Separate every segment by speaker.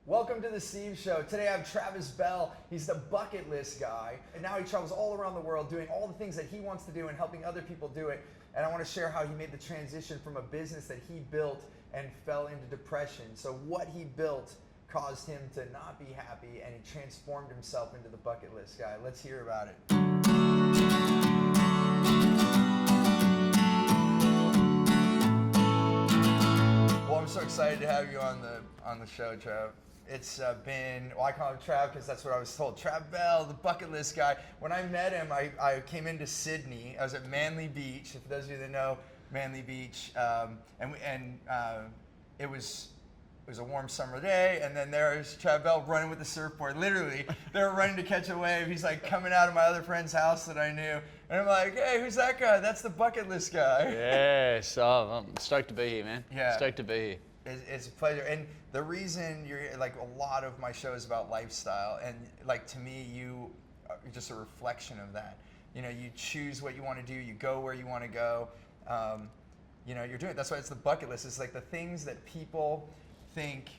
Speaker 1: Welcome to the Steve Show. Today I have Travis Bell. He's the bucket list guy, and now he travels all around the world doing all the things that he wants to do and helping other people do it. And I want to share how he made the transition from a business that he built and fell into depression. So what he built caused him to not be happy, and he transformed himself into the bucket list guy. Let's hear about it. Well, I'm so excited to have you on the show, Trav. It's been, well, I call him Trav because that's what I was told. Trav Bell, the bucket list guy. When I met him, I came into Sydney. I was at Manly Beach, for those of you that know Manly Beach, it was a warm summer day, and then there's Trav Bell running with the surfboard. Literally, they were running to catch a wave. He's like coming out of my other friend's house that I knew, and I'm like, hey, who's that guy? That's the bucket list guy.
Speaker 2: Yes, I'm stoked to be here, man.
Speaker 1: Yeah.
Speaker 2: Stoked to be here.
Speaker 1: It's a pleasure. And the reason you're here, like a lot of my show is about lifestyle, and like to me, you are just a reflection of that. You know, you choose what you want to do, you go where you want to go. You know, you're doing it. That's why it's the bucket list. It's like the things that people think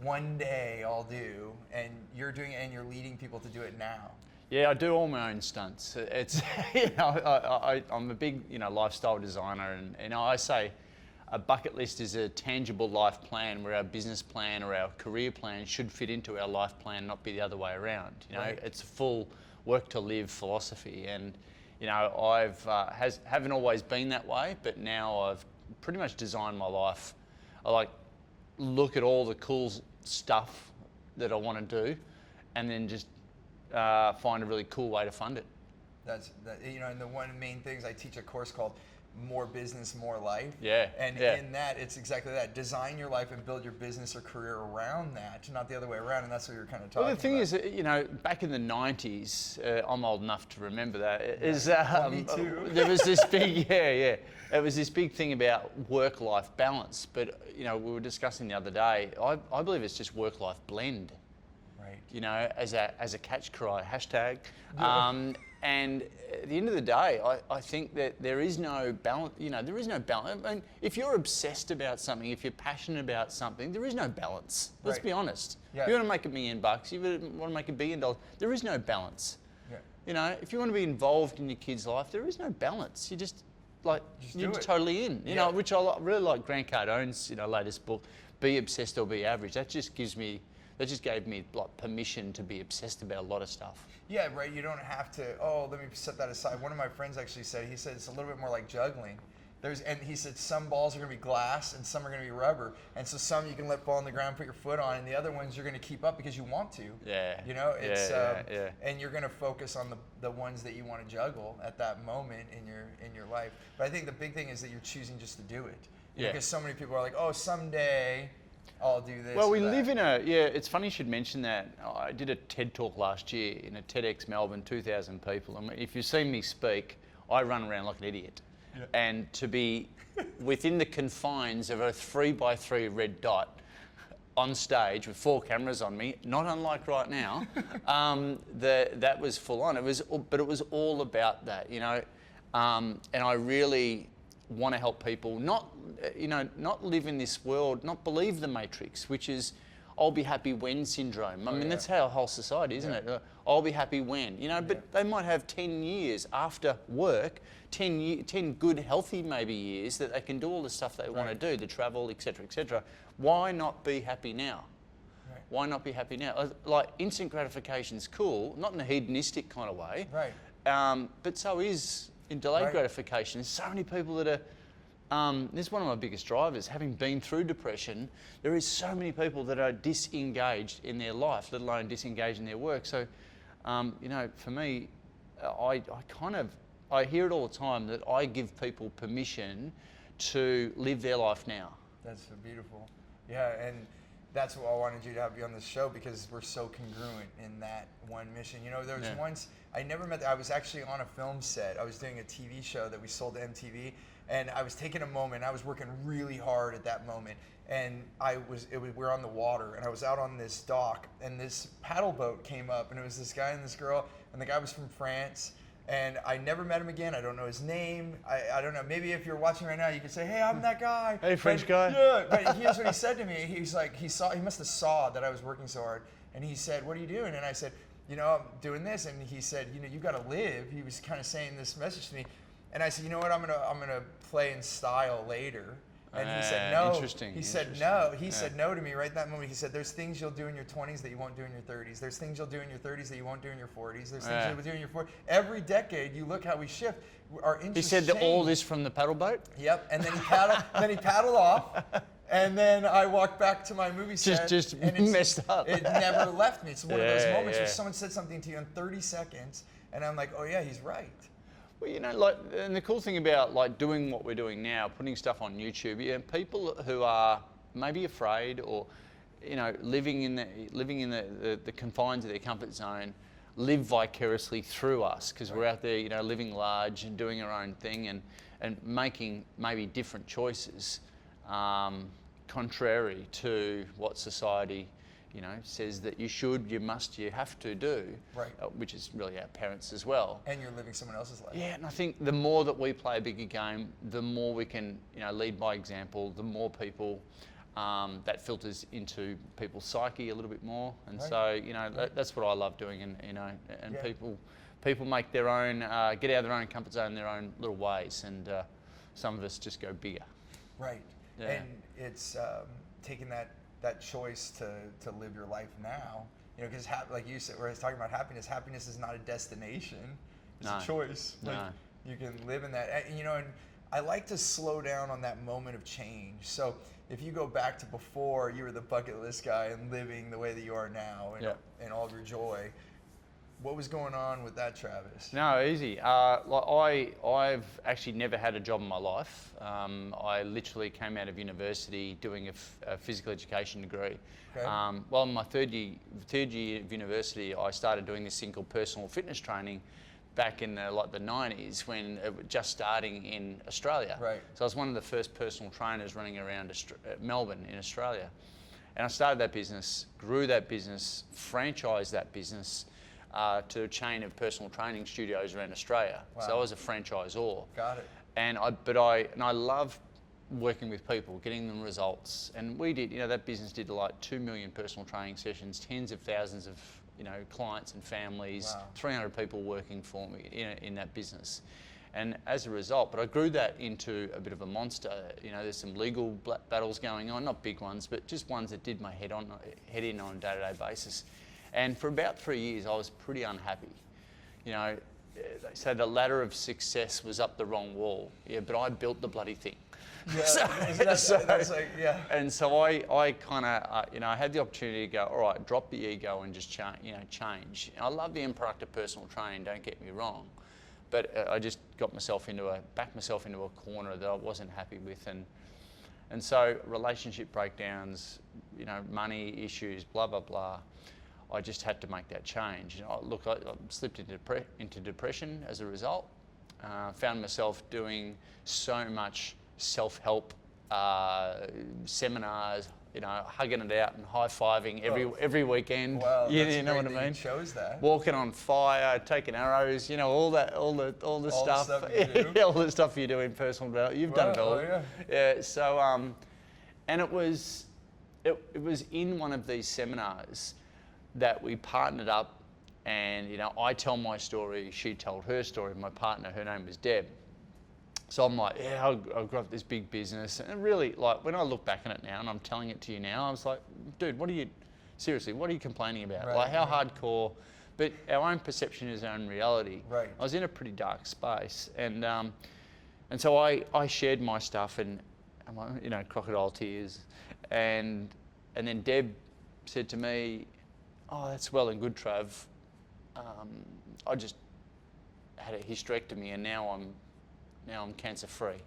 Speaker 1: one day I'll do, and you're doing it, and you're leading people to do it now.
Speaker 2: Yeah, I do all my own stunts. It's I'm a big lifestyle designer, and I say a bucket list is a tangible life plan where our business plan or our career plan should fit into our life plan, not be the other way around.
Speaker 1: Right.
Speaker 2: It's a full work to live philosophy, and I've haven't always been that way, but now I've pretty much designed my life. I look at all the cool stuff that I want to do, and then just find a really cool way to fund it.
Speaker 1: And the one main things, I teach a course called More Business, More Life.
Speaker 2: Yeah.
Speaker 1: And
Speaker 2: yeah.
Speaker 1: in that, it's exactly that. Design your life and build your business or career around that, not the other way around. And that's what you're kind of talking about.
Speaker 2: Well, the thing is, back in the 90s, I'm old enough to remember that.
Speaker 1: Me too.
Speaker 2: There was this big, it was this big thing about work-life balance. But, we were discussing the other day, I believe it's just work-life blend.
Speaker 1: Right.
Speaker 2: As a catch cry, hashtag. And at the end of the day, I think that there is no balance. There is no balance. I mean, if you're obsessed about something, if you're passionate about something, there is no balance. Let's be honest.
Speaker 1: Yeah.
Speaker 2: If you want to make $1 million, if you want to make $1 billion, there is no balance.
Speaker 1: Yeah.
Speaker 2: If you want to be involved in your kid's life, there is no balance. You just you're totally in. Which I really like Grant Cardone's latest book, Be Obsessed or Be Average. That just gave me permission to be obsessed about a lot of stuff.
Speaker 1: Yeah, right. You don't have to, let me set that aside. One of my friends actually said, it's a little bit more like juggling. And he said some balls are going to be glass and some are going to be rubber. And so some you can let fall on the ground, put your foot on, and the other ones you're going to keep up because you want to.
Speaker 2: Yeah.
Speaker 1: Yeah. And you're going to focus on the ones that you want to juggle at that moment in your life. But I think the big thing is that you're choosing just to do it.
Speaker 2: Yeah.
Speaker 1: Because so many people are like, someday I'll do this.
Speaker 2: Well, we live in it's funny you should mention that. I did a TED talk last year in a TEDx Melbourne, 2,000 people. And if you've seen me speak, I run around like an idiot. Yeah. And to be within the confines of a 3x3 red dot on stage with 4 cameras on me, not unlike right now, that was full on. But it was all about that, and I really want to help people not live in this world, not believe the matrix, which is I'll be happy when syndrome. I mean, that's how our whole society, isn't it? I'll be happy when, but they might have 10 years after work, 10 good, healthy maybe years that they can do all the stuff they want to do, the travel, etc., etc. Why not be happy now? Right. Why not be happy now? Like, instant gratification's cool, not in a hedonistic kind of way.
Speaker 1: Right.
Speaker 2: But so is in delayed gratification. There's so many people that are, this is one of my biggest drivers, having been through depression, there is so many people that are disengaged in their life, let alone disengaged in their work. So, for me, I hear it all the time that I give people permission to live their life now.
Speaker 1: That's so beautiful. Yeah, and that's why I wanted you to have you on this show, because we're so congruent in that one mission. There was once, I was actually on a film set. I was doing a TV show that we sold to MTV, and I was taking a moment. I was working really hard at that moment, and we were on the water, and I was out on this dock, and this paddle boat came up, and it was this guy and this girl, and the guy was from France. And I never met him again. I don't know his name. I don't know. Maybe if you're watching right now, you could say, "Hey, I'm that guy."
Speaker 2: Hey, French guy.
Speaker 1: Yeah. But here's what he said to me. He's like, he must have saw that I was working so hard, and he said, "What are you doing?" And I said, "I'm doing this." And he said, "You got to live." He was kind of saying this message to me, and I said, "You know what? I'm gonna play in style later." And he said no.
Speaker 2: Interesting.
Speaker 1: He said no. He said no to me right that moment. He said, "There's things you'll do in your 20s that you won't do in your 30s. There's things you'll do in your 30s that you won't do in your 40s. There's things you'll do in your 40s." Every decade, you look how we shift. Our interests
Speaker 2: He said that all
Speaker 1: change.
Speaker 2: this from the paddle boat.
Speaker 1: Yep. And then he paddled off. And then I walked back to my movie set.
Speaker 2: Just
Speaker 1: and
Speaker 2: messed up.
Speaker 1: It never left me. It's one of those moments
Speaker 2: Yeah.
Speaker 1: where someone said something to you in 30 seconds, and I'm like, "Oh yeah, he's right."
Speaker 2: Well, like, and the cool thing about like doing what we're doing now, putting stuff on YouTube, people who are maybe afraid or, living in the confines of their comfort zone, live vicariously through us because we're out there, living large and doing our own thing and making maybe different choices, contrary to what society says that you should, you must, you have to do,
Speaker 1: Right.
Speaker 2: Which is really our parents as well.
Speaker 1: And you're living someone else's life.
Speaker 2: Yeah, and I think the more that we play a bigger game, the more we can, lead by example, the more people that filters into people's psyche a little bit more. And
Speaker 1: Right.
Speaker 2: so, that's what I love doing, and
Speaker 1: Yeah.
Speaker 2: people make their own, get out of their own comfort zone in their own little ways, and some of us just go bigger.
Speaker 1: Right.
Speaker 2: Yeah.
Speaker 1: And it's taking that choice to live your life now, because like you said, where I was talking about happiness is not a destination, it's
Speaker 2: No.
Speaker 1: a choice. Like,
Speaker 2: No.
Speaker 1: you can live in that, and I like to slow down on that moment of change. So if you go back to before you were the bucket list guy and living the way that you are now and all of your joy, what was going on with that, Travis?
Speaker 2: No, easy. I've actually never had a job in my life. I literally came out of university doing a physical education degree.
Speaker 1: Okay.
Speaker 2: Well, in my third year of university, I started doing this thing called personal fitness training back in the 90s when it was just starting in Australia.
Speaker 1: Right.
Speaker 2: So I was one of the first personal trainers running around Melbourne in Australia. And I started that business, grew that business, franchised that business, to a chain of personal training studios around Australia.
Speaker 1: Wow.
Speaker 2: So I was a franchisor.
Speaker 1: Got it.
Speaker 2: And I love working with people, getting them results. And we did, that business did like 2 million personal training sessions, tens of thousands of, clients and families,
Speaker 1: Wow.
Speaker 2: 300 people working for me in that business. And as a result, but I grew that into a bit of a monster. There's some legal battles going on, not big ones, but just ones that did my head in on a day-to-day basis. And for about 3 years, I was pretty unhappy. They say the ladder of success was up the wrong wall. Yeah, but I built the bloody thing.
Speaker 1: Yeah, that's like, yeah.
Speaker 2: And so I kind of, I had the opportunity to go, all right, drop the ego and just change. And I love the INTERACTIVE personal training, don't get me wrong. But I just backed myself into a corner that I wasn't happy with. And so relationship breakdowns, money issues, blah, blah, blah. I just had to make that change. I slipped into depression as a result. Found myself doing so much self-help seminars, hugging it out and high-fiving every weekend.
Speaker 1: Wow,
Speaker 2: you know what I mean?
Speaker 1: You chose that.
Speaker 2: Walking on fire, taking arrows, all the stuff.
Speaker 1: The stuff you do.
Speaker 2: All the stuff you do in personal development. You've done it all.
Speaker 1: Oh, yeah.
Speaker 2: Yeah. So, and it was in one of these seminars that we partnered up, and I tell my story, she told her story. My partner, her name was Deb. So I'm like, yeah, I've got this big business, and really, like, when I look back on it now, and I'm telling it to you now, I was like, dude, what are you complaining about?
Speaker 1: Right,
Speaker 2: like, how
Speaker 1: right.
Speaker 2: hardcore? But our own perception is our own reality.
Speaker 1: Right.
Speaker 2: I was in a pretty dark space, and so I shared my stuff, and crocodile tears, and then Deb said to me, oh, that's well and good, Trav. I just had a hysterectomy, and now I'm cancer free.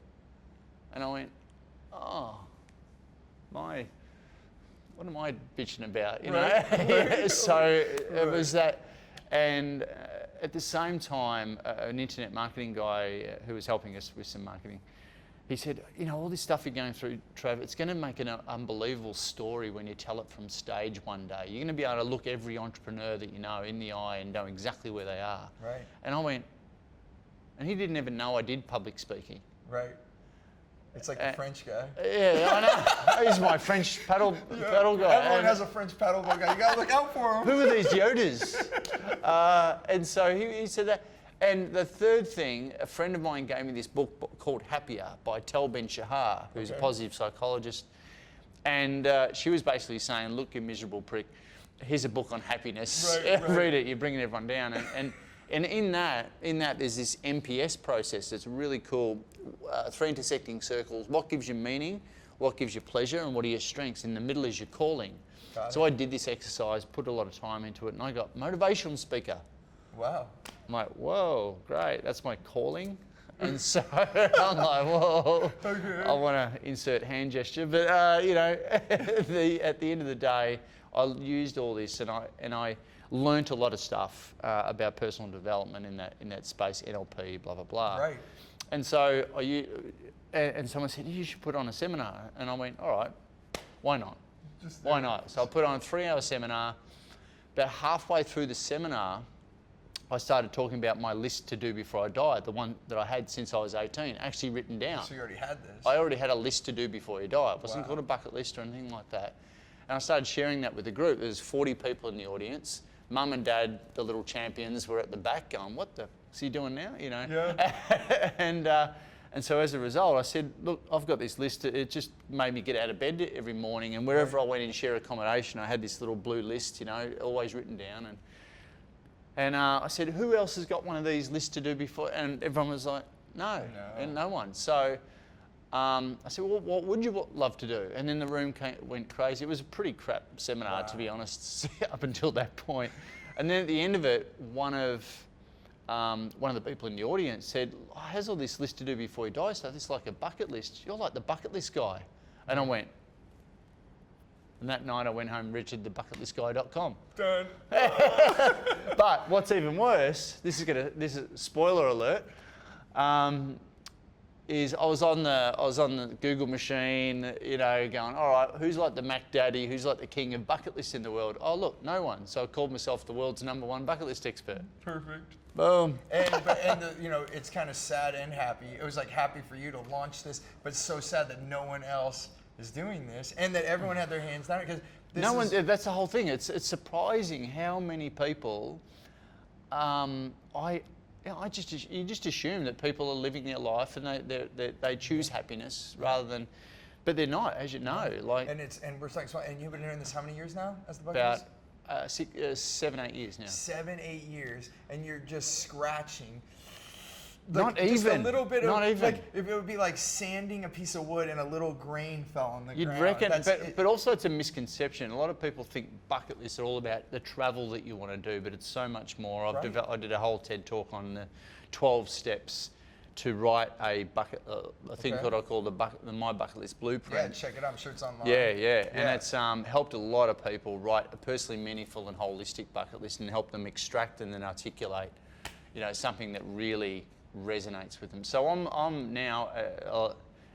Speaker 2: And I went, oh, what am I bitching about?
Speaker 1: Right.
Speaker 2: So it was that, and at the same time, an internet marketing guy who was helping us with some marketing, he said, all this stuff you're going through, Trav, it's going to make an unbelievable story when you tell it from stage one day. You're going to be able to look every entrepreneur that you know in the eye and know exactly where they are.
Speaker 1: Right.
Speaker 2: And I went, and he didn't even know I did public speaking.
Speaker 1: Right. It's like the French guy.
Speaker 2: Yeah, I know. He's my French paddle guy.
Speaker 1: Everyone has a French paddle guy. You gotta look out for him.
Speaker 2: Who are these Yodas? And so he said that. And the third thing, a friend of mine gave me this book called Happier by Tal Ben-Shahar, who's a positive psychologist. And she was basically saying, look, you miserable prick, here's a book on happiness.
Speaker 1: Right.
Speaker 2: Read it, you're bringing everyone down. And in that, there's this MPS process that's really cool. 3 intersecting circles. What gives you meaning? What gives you pleasure? And what are your strengths? In the middle is your calling. So I did this exercise, put a lot of time into it, and I got motivational speaker.
Speaker 1: Wow.
Speaker 2: I'm like, whoa, great, that's my calling. And so I'm like, whoa, I want to insert hand gesture. But, you know, at the end of the day, I used all this and I learnt a lot of stuff about personal development in that space, NLP, blah, blah, blah.
Speaker 1: Right.
Speaker 2: And so and someone said, you should put on a seminar. And I went, all right, why not? Why not? So I put on a 3-hour seminar. About halfway through the seminar, I started talking about my list to do before I died, the one that I had since I was 18, actually written down.
Speaker 1: So you already had this?
Speaker 2: I already had a list to do before you die. It wasn't called a bucket list or anything like that. And I started sharing that with the group. There's 40 people in the audience. Mum and Dad, the little champions, were at the back going, what the is he doing now? You know?
Speaker 1: Yeah.
Speaker 2: And so as a result, I said, look, I've got this list. It just made me get out of bed every morning. And wherever I went in share accommodation, I had this little blue list, you know, always written down. And I said, who else has got one of these lists to do before? And everyone was like, no, and no one. So I said, well, what would you love to do? And then the room went crazy. It was a pretty crap seminar, to be honest, up until that point. And then at the end of it, one of the people in the audience said, oh, has all this list to do before you die, so this is like a bucket list. You're like the bucket list guy. And I went, and that night I went home, richardthebucketlistguy.com.
Speaker 1: Done.
Speaker 2: But what's even worse, this is spoiler alert, is I was on the Google machine, you know, going, all right, who's like the Mac Daddy, who's like the king of bucket lists in the world? Oh look, no one. So I called myself the world's #1 bucket list expert.
Speaker 1: Perfect.
Speaker 2: Boom.
Speaker 1: And you know, it's kind of sad and happy. It was like happy for you to launch this, but it's so sad that no one else is doing this, and that everyone had their hands down because
Speaker 2: no one. That's the whole thing. It's surprising how many people. You just assume that people are living their life and they choose happiness rather than, but they're not, as you know. Like
Speaker 1: and we're talking. And you've been doing this how many years now as the bucket list?
Speaker 2: About 7, 8 years now.
Speaker 1: 7, 8 years, and you're just scratching.
Speaker 2: Like, not
Speaker 1: just
Speaker 2: even.
Speaker 1: A little bit
Speaker 2: not
Speaker 1: of,
Speaker 2: even.
Speaker 1: Like, if it would be like sanding a piece of wood and a little grain fell on the ground.
Speaker 2: You'd reckon, but also it's a misconception. A lot of people think bucket lists are all about the travel that you want to do, but it's so much more. I did a whole TED talk on the 12 steps to write a thing that I call the My Bucket List Blueprint.
Speaker 1: Yeah, check it out. I'm sure it's online.
Speaker 2: Yeah. And it's helped a lot of people write a personally meaningful and holistic bucket list and help them extract and then articulate, you know, something that really resonates with them. So I'm now,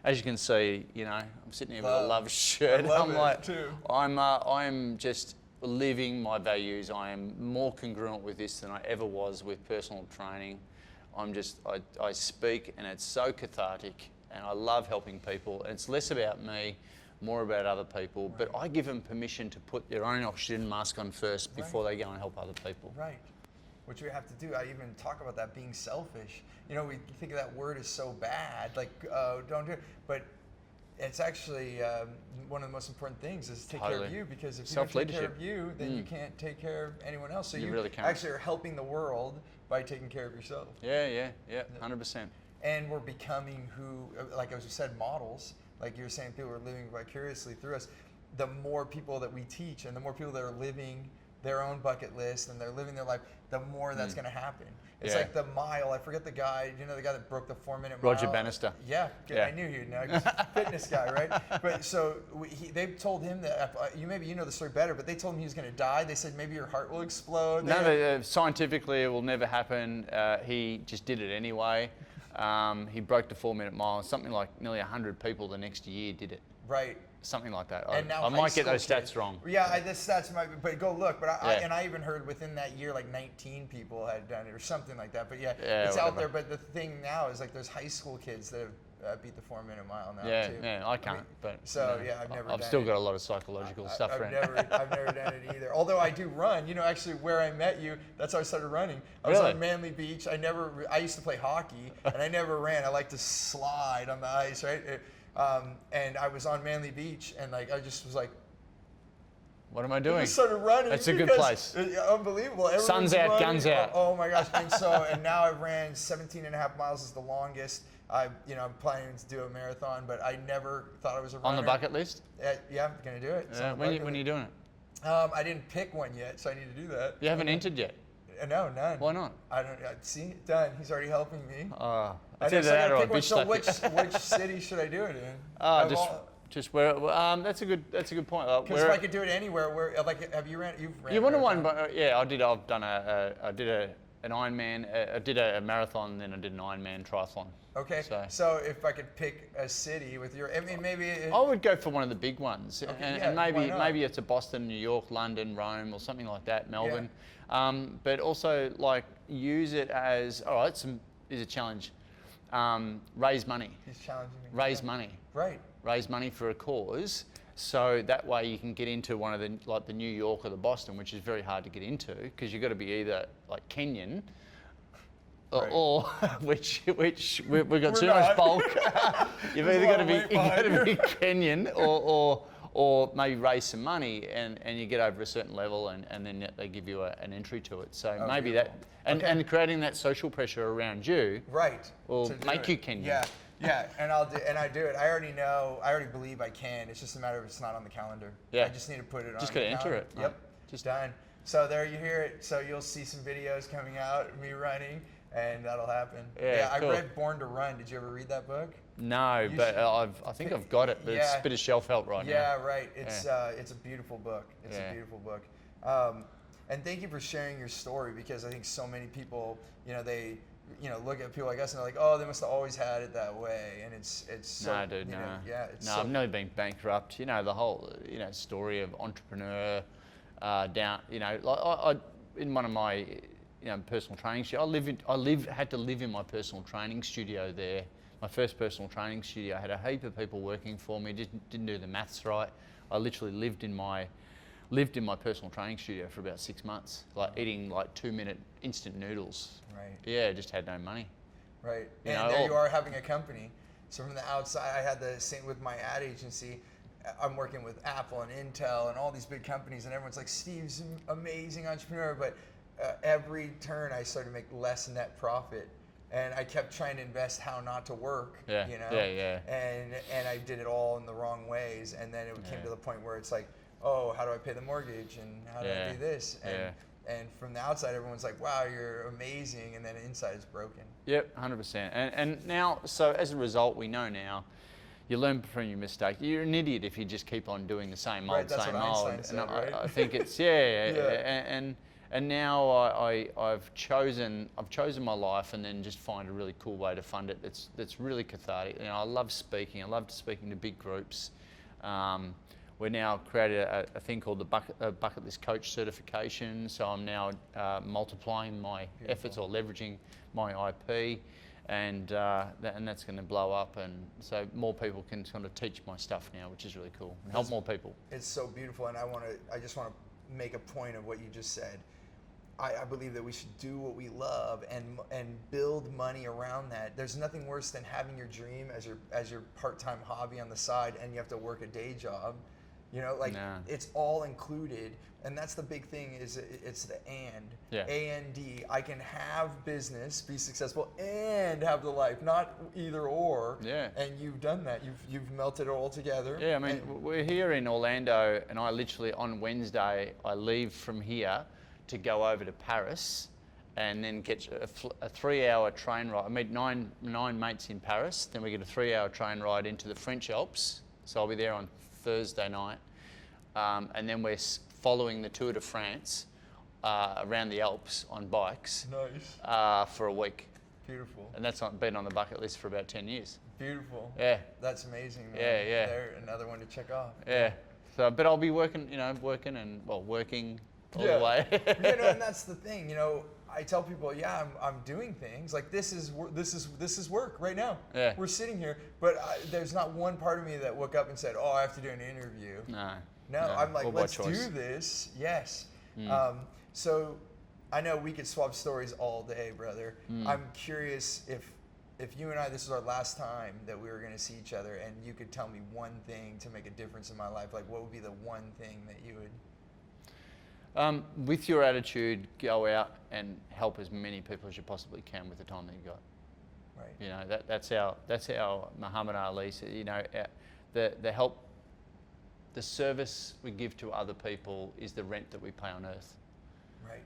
Speaker 2: as you can see, you know, I'm sitting here with a love shirt.
Speaker 1: I love
Speaker 2: I'm
Speaker 1: it
Speaker 2: like,
Speaker 1: too.
Speaker 2: I'm just living my values. I am more congruent with this than I ever was with personal training. I speak and it's so cathartic and I love helping people. And it's less about me, more about other people. But I give them permission to put their own oxygen mask on first before they go and help other people.
Speaker 1: Right. Which we have to do. I even talk about that being selfish. You know, we think of that word as so bad, like don't do it. But it's actually one of the most important things is take care of you, because if you don't take care of you, then you can't take care of anyone else. So you
Speaker 2: really can't.
Speaker 1: Actually are helping the world by taking care of yourself.
Speaker 2: Yeah, 100%.
Speaker 1: And we're becoming who, like as you said, models. Like you were saying, people are living vicariously through us. The more people that we teach and the more people that are living their own bucket list and they're living their life, the more that's going to happen. It's like the mile. I forget the guy. You know the guy that broke the 4-minute mile.
Speaker 2: Roger Bannister.
Speaker 1: Yeah, I knew he'd know. He's a fitness guy, right? But so they told him that maybe you know the story better, but they told him he was going to die. They said maybe your heart will explode.
Speaker 2: No, scientifically it will never happen. He just did it anyway. He broke the 4-minute mile. Something like nearly 100 people the next year did it.
Speaker 1: Right.
Speaker 2: something like that.
Speaker 1: And now
Speaker 2: I might get
Speaker 1: high
Speaker 2: those
Speaker 1: school
Speaker 2: stats
Speaker 1: kids.
Speaker 2: wrong.
Speaker 1: Yeah, the stats might be, but go look. But
Speaker 2: Yeah.
Speaker 1: I even heard within that year, like 19 people had done it or something like that. But yeah,
Speaker 2: Yeah,
Speaker 1: it's out
Speaker 2: whatever.
Speaker 1: there. But the thing now is like there's high school kids that have beat the 4-minute mile now
Speaker 2: Yeah,
Speaker 1: too.
Speaker 2: yeah, I can't. But
Speaker 1: So yeah, I've never.
Speaker 2: I've
Speaker 1: done
Speaker 2: still
Speaker 1: it.
Speaker 2: got a lot of psychological stuff
Speaker 1: I've
Speaker 2: around.
Speaker 1: I've never done it either. Although I do run. You know, actually, where I met you, that's how I started running. I was
Speaker 2: Really?
Speaker 1: on Manly Beach. I used to play hockey, and I never ran. I like to slide on the ice, right? And I was on Manly Beach, and like I just was like,
Speaker 2: What am I
Speaker 1: I
Speaker 2: doing?
Speaker 1: just started running.
Speaker 2: That's a good
Speaker 1: because
Speaker 2: place.
Speaker 1: Unbelievable. Everyone's
Speaker 2: Sun's out,
Speaker 1: running.
Speaker 2: guns out.
Speaker 1: Oh my gosh. And now I've ran 17 and a half miles is the longest. I'm planning to do a marathon, but I never thought I was a runner.
Speaker 2: On the bucket list?
Speaker 1: Yeah, I'm gonna do it. It's on the
Speaker 2: When
Speaker 1: bucket
Speaker 2: are you
Speaker 1: list.
Speaker 2: doing it?
Speaker 1: I didn't pick one yet, so I need to do that.
Speaker 2: You haven't entered yet.
Speaker 1: No, none.
Speaker 2: Why not?
Speaker 1: I don't. See, done. He's already helping me.
Speaker 2: I
Speaker 1: I
Speaker 2: did
Speaker 1: know, so I
Speaker 2: that
Speaker 1: gotta
Speaker 2: or I
Speaker 1: pick one.
Speaker 2: bitch
Speaker 1: So
Speaker 2: slap you.
Speaker 1: which city should I do it in? Of all-
Speaker 2: Just where? That's a good point.
Speaker 1: Because if I could do it anywhere, where like have you ran? You've ran.
Speaker 2: You want one?
Speaker 1: marathon.
Speaker 2: But yeah, I did. I've done I did an Ironman. I did a marathon, then I did an Ironman triathlon.
Speaker 1: Okay.
Speaker 2: So-
Speaker 1: So if I could pick a city with your, I mean, maybe.
Speaker 2: I would go for one of the big ones,
Speaker 1: Okay,
Speaker 2: and,
Speaker 1: yeah,
Speaker 2: and
Speaker 1: why
Speaker 2: maybe
Speaker 1: not?
Speaker 2: it's a Boston, New York, London, Rome, or something like that, Melbourne. But also like use it as all right. Is a challenge. Raise money.
Speaker 1: He's challenging me.
Speaker 2: Raise money.
Speaker 1: Right.
Speaker 2: Raise money for a cause, so that way you can get into one of the New York or the Boston, which is very hard to get into because you've got to be either like Kenyan.
Speaker 1: Right.
Speaker 2: Or which we've got
Speaker 1: We're
Speaker 2: too much
Speaker 1: not.
Speaker 2: bulk. You've
Speaker 1: There's
Speaker 2: either
Speaker 1: a
Speaker 2: got
Speaker 1: lot
Speaker 2: to
Speaker 1: of
Speaker 2: be
Speaker 1: weight behind you.
Speaker 2: Kenyan or maybe raise some money and you get over a certain level and then they give you an entry to it. So
Speaker 1: Oh,
Speaker 2: maybe
Speaker 1: beautiful.
Speaker 2: that
Speaker 1: Okay.
Speaker 2: and creating that social pressure around you
Speaker 1: Right.
Speaker 2: will
Speaker 1: to do
Speaker 2: make
Speaker 1: it.
Speaker 2: you Kenyan.
Speaker 1: Yeah. Yeah, and I do it. I already believe I can. It's just a matter of it's not on the calendar.
Speaker 2: Yeah.
Speaker 1: I just need to put it on.
Speaker 2: Just
Speaker 1: the
Speaker 2: gotta enter
Speaker 1: calendar.
Speaker 2: it.
Speaker 1: Yep.
Speaker 2: Right.
Speaker 1: Just done. So there you hear it. So you'll see some videos coming out of me running, and that'll happen.
Speaker 2: Yeah,
Speaker 1: I
Speaker 2: cool.
Speaker 1: read Born to Run. Did you ever read that book?
Speaker 2: No,
Speaker 1: You
Speaker 2: but
Speaker 1: should-
Speaker 2: I think I've got it, but it's
Speaker 1: Yeah.
Speaker 2: a bit of shelf help right
Speaker 1: Yeah,
Speaker 2: now.
Speaker 1: right. It's a beautiful book. It's
Speaker 2: Yeah.
Speaker 1: a beautiful book. And thank you for sharing your story because I think so many people, they look at people like us and they're like, oh, they must have always had it that way, and it's so.
Speaker 2: No, dude, no.
Speaker 1: Yeah, it's
Speaker 2: no,
Speaker 1: so.
Speaker 2: I've never been bankrupt. The whole story of entrepreneur down. Like I in one of my personal training studio. Had to live in my personal training studio there. My first personal training studio. I had a heap of people working for me. Didn't do the maths right. I literally lived in my personal training studio for about 6 months, like eating like 2-minute instant noodles.
Speaker 1: Right.
Speaker 2: Yeah, just had no money.
Speaker 1: Right.
Speaker 2: You
Speaker 1: And
Speaker 2: know,
Speaker 1: there
Speaker 2: all-
Speaker 1: you are having a company. So from the outside, I had the same with my ad agency. I'm working with Apple and Intel and all these big companies, and everyone's like, Steve's an amazing entrepreneur. But every turn, I started to make less net profit. And I kept trying to invest how not to work,
Speaker 2: Yeah, yeah.
Speaker 1: And I did it all in the wrong ways. And then it came to the point where it's like, oh, how do I pay the mortgage? And how do I do this? And from the outside, everyone's like, wow, you're amazing. And then inside, it's broken.
Speaker 2: Yep, 100%. And now, so as a result, we know now, you learn from your mistake. You're an idiot if you just keep on doing the same old,
Speaker 1: Right, that's
Speaker 2: same
Speaker 1: what
Speaker 2: old.
Speaker 1: Einstein said,
Speaker 2: And
Speaker 1: right?
Speaker 2: I think it's and now I've chosen my life and then just find a really cool way to fund it. That's really cathartic. I love speaking. I love speaking to big groups. We're now created a thing called the bucket list coach certification. So I'm now multiplying my efforts or leveraging my IP, and that's going to blow up. And so more people can kind of teach my stuff now, which is really cool, and help more people.
Speaker 1: It's so beautiful, and I just want to make a point of what you just said. I believe that we should do what we love and build money around that. There's nothing worse than having your dream as your part-time hobby on the side, and you have to work a day job.
Speaker 2: Nah.
Speaker 1: It's all included, and that's the big thing. Is it's the and.
Speaker 2: Yeah.
Speaker 1: A-N-D. I can have business, be successful, and have the life, not either or.
Speaker 2: Yeah.
Speaker 1: And you've done that. You've melted it all together.
Speaker 2: Yeah, I mean, we're here in Orlando, and I literally on Wednesday I leave from here to go over to Paris, and then get a 3-hour train ride. I meet nine mates in Paris. Then we get a 3-hour train ride into the French Alps. So I'll be there on Thursday night, and then we're following the Tour de France around the Alps on bikes
Speaker 1: Nice.
Speaker 2: for a week.
Speaker 1: Beautiful.
Speaker 2: And that's been on the bucket list for about 10 years.
Speaker 1: Beautiful.
Speaker 2: Yeah.
Speaker 1: That's amazing, man.
Speaker 2: Yeah.
Speaker 1: There, another one to check off.
Speaker 2: Yeah. So, but I'll be working all the way.
Speaker 1: And that's the thing. I tell people, I'm doing things like this is work right now.
Speaker 2: Yeah.
Speaker 1: We're sitting here, but there's not one part of me that woke up and said, "Oh, I have to do an interview." No. I'm like, let's do this. Yes. So I know we could swap stories all day, brother. I'm curious if you and I, this is our last time that we were going to see each other, and you could tell me one thing to make a difference in my life, like what would be the one thing that you would?
Speaker 2: With your attitude, go out and help as many people as you possibly can with the time that you've got.
Speaker 1: Right.
Speaker 2: That's our Muhammad Ali said. The service we give to other people is the rent that we pay on earth.
Speaker 1: Right.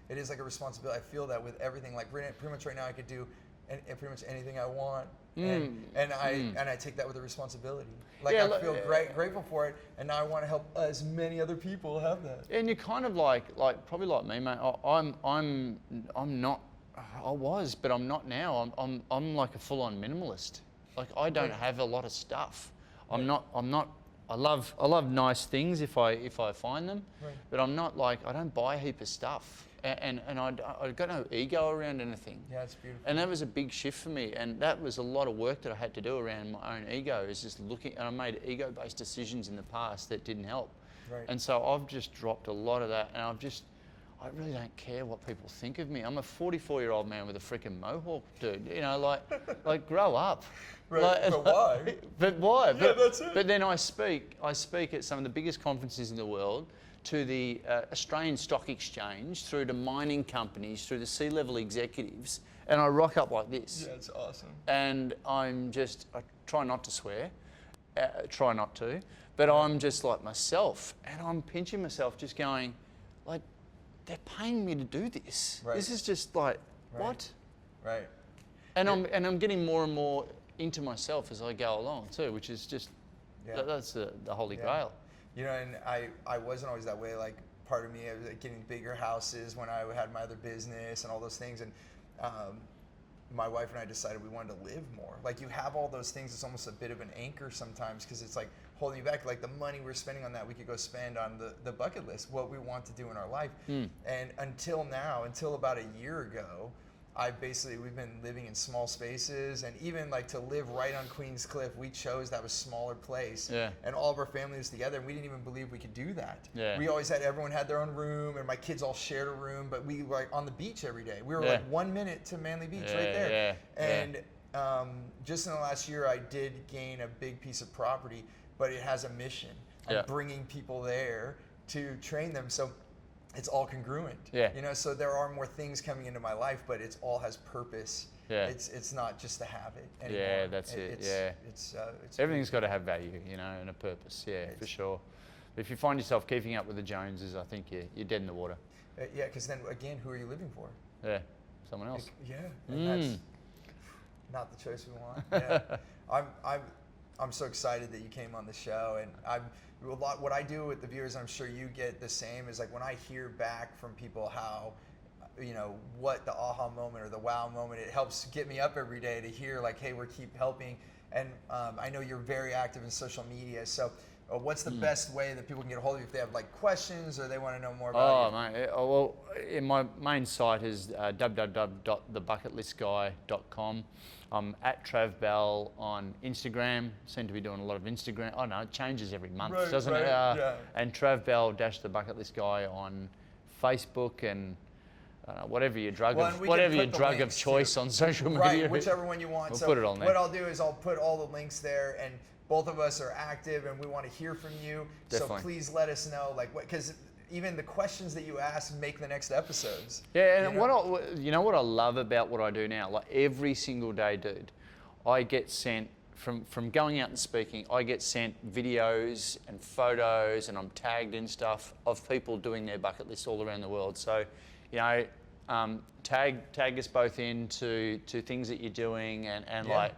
Speaker 1: It is like a responsibility. I feel that with everything. Like pretty much right now, I could do pretty much anything I want, and I take that with a responsibility. Like I feel grateful for it, and now I want to help as many other people have that.
Speaker 2: And you're kind of like probably like me, mate. I'm not. I was, but I'm not now. I'm like a full-on minimalist. Like I don't have a lot of stuff. I'm not. I love nice things if I find them, but I'm not like I don't buy a heap of stuff. And I got no ego around anything.
Speaker 1: Yeah, it's beautiful.
Speaker 2: And that was a big shift for me, and that was a lot of work that I had to do around my own ego. Is just looking, and I made ego-based decisions in the past that didn't help.
Speaker 1: Right.
Speaker 2: And so I've just dropped a lot of that, and I really don't care what people think of me. I'm a 44-year-old man with a freaking mohawk, dude. Like grow up.
Speaker 1: Right. But why?
Speaker 2: But why?
Speaker 1: Yeah, that's it.
Speaker 2: But then I speak at some of the biggest conferences in the world, to the Australian Stock Exchange, through to mining companies, through the C-level executives, and I rock up like this.
Speaker 1: Yeah, it's awesome.
Speaker 2: And I try not to swear, but I'm just like myself, and I'm pinching myself, just going, like, they're paying me to do this.
Speaker 1: Right.
Speaker 2: This is just like, what?
Speaker 1: Right.
Speaker 2: And I'm getting more and more into myself as I go along too, which is just, that's the holy grail.
Speaker 1: And I wasn't always that way. Like part of me, I was like getting bigger houses when I had my other business and all those things. And my wife and I decided we wanted to live more. Like you have all those things, it's almost a bit of an anchor sometimes because it's like holding you back. Like the money we're spending on that, we could go spend on the bucket list, what we want to do in our life. And until about a year ago, we've been living in small spaces, and even like to live right on Queens Cliff, we chose that was a smaller place.
Speaker 2: Yeah.
Speaker 1: And all of our family was together, and we didn't even believe we could do that.
Speaker 2: Yeah.
Speaker 1: We always everyone had their own room, and my kids all shared a room, but we were like on the beach every day. We were like 1 minute to Manly Beach right there. And just in the last year, I did gain a big piece of property, but it has a mission of bringing people there to train them. So it's all congruent. So there are more things coming into my life, but it all has purpose. It's not just a habit anymore.
Speaker 2: Yeah, that's it.
Speaker 1: It's
Speaker 2: everything's got to have value, and a purpose. Yeah, for sure. If you find yourself keeping up with the Joneses, I think you're dead in the water.
Speaker 1: Because then again, who are you living for?
Speaker 2: Yeah, someone else.
Speaker 1: And that's not the choice we want. I'm so excited that you came on the show, and what I do with the viewers, I'm sure you get the same, is like when I hear back from people how, what the aha moment or the wow moment, it helps get me up every day to hear like, hey, we keep helping. And I know you're very active in social media, so what's the best way that people can get a hold of you if they have like questions or they want to know more about you?
Speaker 2: Mate, well, my main site is www.thebucketlistguy.com. I'm at Trav Bell on Instagram. Seem to be doing a lot of Instagram. Oh no, it changes every month, doesn't it? And Trav Bell the Bucket List Guy on Facebook, and whatever your drug of choice on social media.
Speaker 1: Right, whichever one you want.
Speaker 2: We'll put it on there.
Speaker 1: What I'll do is I'll put all the links there, and both of us are active, and we want to hear from you.
Speaker 2: Definitely.
Speaker 1: So please let us know, because even the questions that you ask make the next episodes.
Speaker 2: Yeah, and what I love about what I do now, like every single day, dude, I get sent from going out and speaking, I get sent videos and photos, and I'm tagged in stuff of people doing their bucket list all around the world. So, tag us both into things that you're doing, and like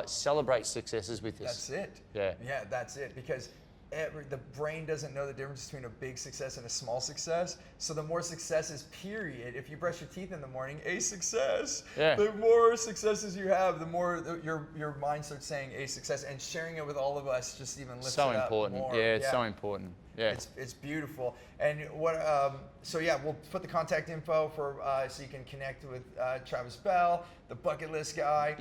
Speaker 2: celebrate successes with us.
Speaker 1: That's it.
Speaker 2: Yeah,
Speaker 1: that's it, because the brain doesn't know the difference between a big success and a small success. So the more successes, period. If you brush your teeth in the morning, a success.
Speaker 2: Yeah.
Speaker 1: The more successes you have, the more your mind starts saying a success, and sharing it with all of us just even lifts
Speaker 2: So
Speaker 1: it up
Speaker 2: important.
Speaker 1: more.
Speaker 2: Yeah, it's so important. Yeah.
Speaker 1: It's beautiful. And what? So yeah, we'll put the contact info for so you can connect with Travis Bell, the bucket list guy,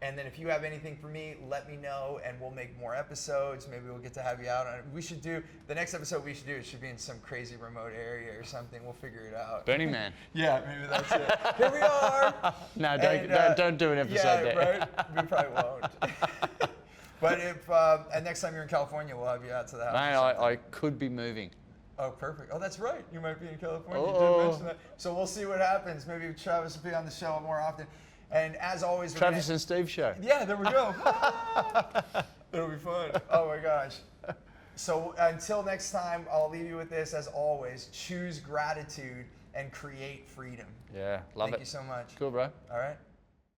Speaker 1: and then if you have anything for me, let me know, and we'll make more episodes. Maybe we'll get to have you out on it. We should do the next episode. We should do it should be in some crazy remote area or something. We'll figure it out.
Speaker 2: Burning Man.
Speaker 1: Yeah, maybe that's it. Here we are.
Speaker 2: No, don't do an episode
Speaker 1: yeah,
Speaker 2: there.
Speaker 1: Right. We probably won't. But if and next time you're in California, we'll have you out to the house.
Speaker 2: Man, I could be moving.
Speaker 1: Oh, perfect. Oh, that's right. You might be in California. You
Speaker 2: Oh.
Speaker 1: did mention that. So we'll see what happens. Maybe Travis will be on the show more often. And as always,
Speaker 2: Travis and Steve show.
Speaker 1: Yeah, there we go. It'll be fun. Oh my gosh. So until next time, I'll leave you with this. As always, choose gratitude and create freedom.
Speaker 2: Yeah, love it.
Speaker 1: Thank you so much.
Speaker 2: Cool, bro.
Speaker 1: All right.